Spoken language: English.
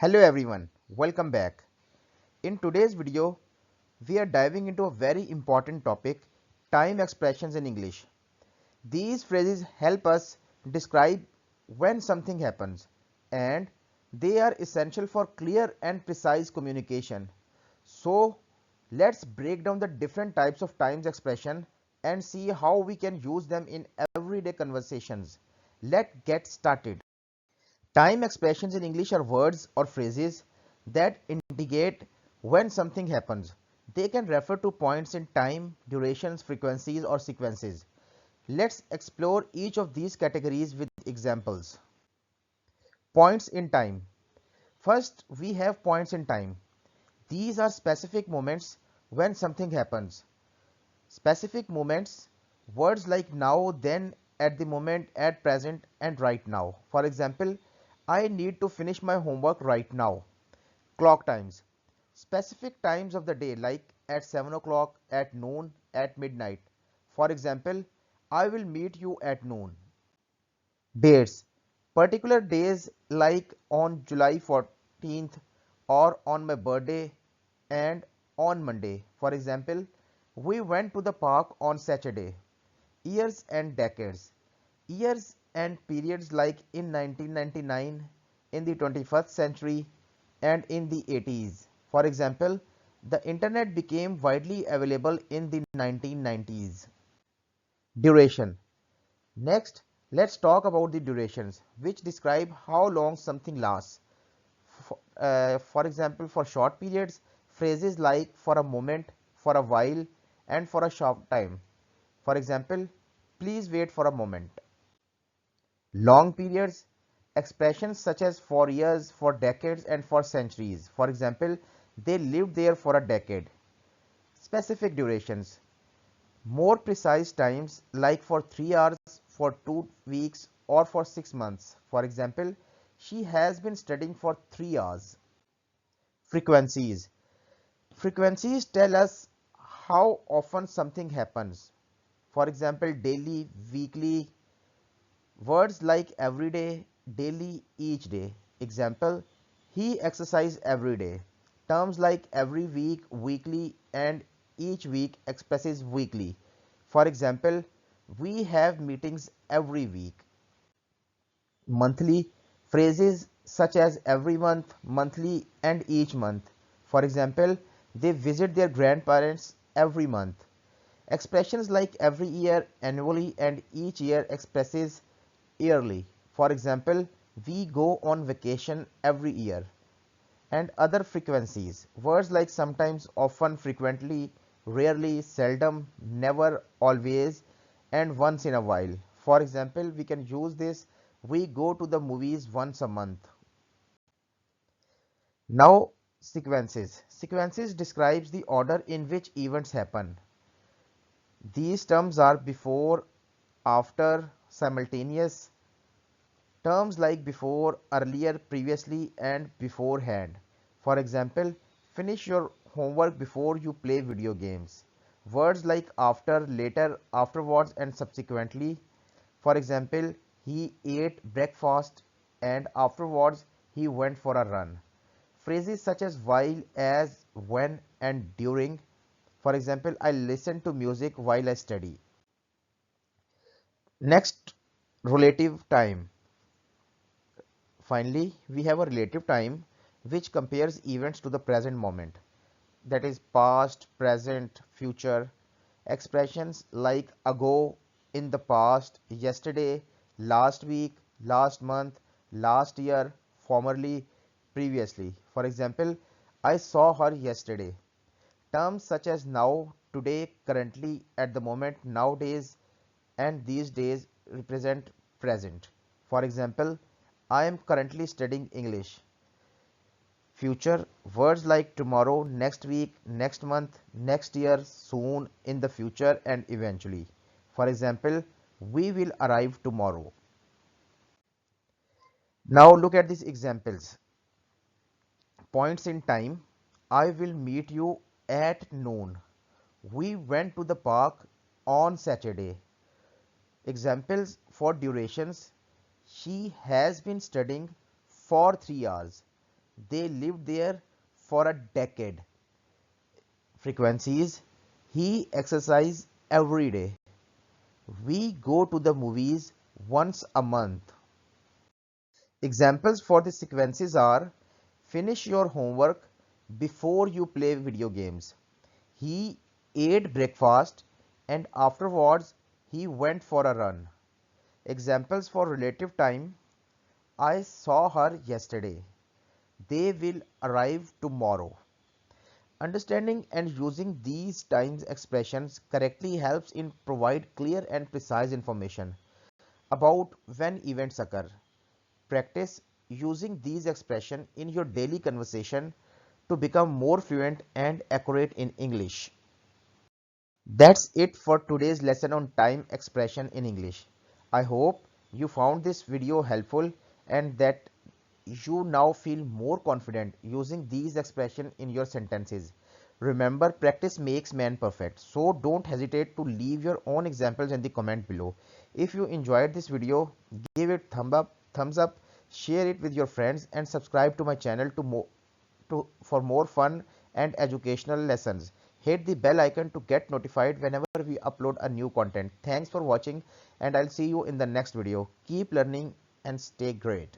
Hello everyone, welcome back. In today's video, we are diving into a very important topic, time expressions in English. These phrases help us describe when something happens and they are essential for clear and precise communication. So, let's break down the different types of times expression and see how we can use them in everyday conversations. Let's get started. Time expressions in English are words or phrases that indicate when something happens. They can refer to points in time, durations, frequencies, or sequences. Let's explore each of these categories with examples. Points in time. First, we have points in time. These are specific moments when something happens. Specific moments, words like now, then, at the moment, at present, and right now. For example, I need to finish my homework right now. Clock times. Specific times of the day like at 7 o'clock, at noon, at midnight. For example, I will meet you at noon. Dates. Particular days like on July 14th or on my birthday and on Monday. For example, we went to the park on Saturday. Years and decades. Years and periods like in 1999, in the 21st century, and in the 80s. For example, the internet became widely available in the 1990s. Duration. Next, let's talk about the durations, which describe how long something lasts. For example, for short periods, phrases like for a moment, for a while, and for a short time. For example, please wait for a moment. Long periods, expressions such as for years, for decades, and for centuries. For example, they lived there for a decade. Specific durations, more precise times like for 3 hours, for 2 weeks, or for 6 months. For example, she has been studying for 3 hours. Frequencies. Frequencies tell us how often something happens. For example, daily, weekly, words like every day, daily, each day. Example, he exercises every day. Terms like every week, weekly, and each week expresses weekly. For example, we have meetings every week. Monthly, phrases such as every month, monthly, and each month. For example, they visit their grandparents every month. Expressions like every year, annually, and each year expresses yearly. For example, we go on vacation every year. And other frequencies, words like sometimes, often, frequently, rarely, seldom, never, always, and once in a while. For example, we can use this, we go to the movies once a month. Now, sequences. Sequences describes the order in which events happen. These terms are before, after, simultaneous. Terms like before, earlier, previously, and beforehand. For example, finish your homework before you play video games. Words like after, later, afterwards, and subsequently. For example, he ate breakfast and afterwards he went for a run. Phrases such as while, as, when, and during. For example, I listen to music while I study. Next, relative time. Finally, we have a relative time which compares events to the present moment, that is past, present, future. Expressions like ago, in the past, yesterday, last week, last month, last year, formerly, previously. For example, I saw her yesterday. Terms such as now, today, currently, at the moment, nowadays, and these days represent present. For example, I am currently studying English. Future, words like tomorrow, next week, next month, next year, soon, in the future, and eventually. For example, we will arrive tomorrow. Now look at these examples. Points in time, I will meet you at noon. We went to the park on Saturday. Examples for durations, she has been studying for 3 hours. They lived there for a decade. Frequencies: he exercises every day. We go to the movies once a month. Examples for the sequences are: finish your homework before you play video games. He ate breakfast and afterwards he went for a run. Examples for relative time: I saw her yesterday. They will arrive tomorrow. Understanding and using these times expressions correctly helps in provide clear and precise information about when events occur. Practice using these expressions in your daily conversation to become more fluent and accurate in English. That's it for today's lesson on time expression in English. I hope you found this video helpful and that you now feel more confident using these expressions in your sentences. Remember, practice makes man perfect. So don't hesitate to leave your own examples in the comment below. If you enjoyed this video, give it thumbs up, share it with your friends and subscribe to my channel for more fun and educational lessons. Hit the bell icon to get notified whenever we upload a new content. Thanks for watching and I'll see you in the next video. Keep learning and stay great.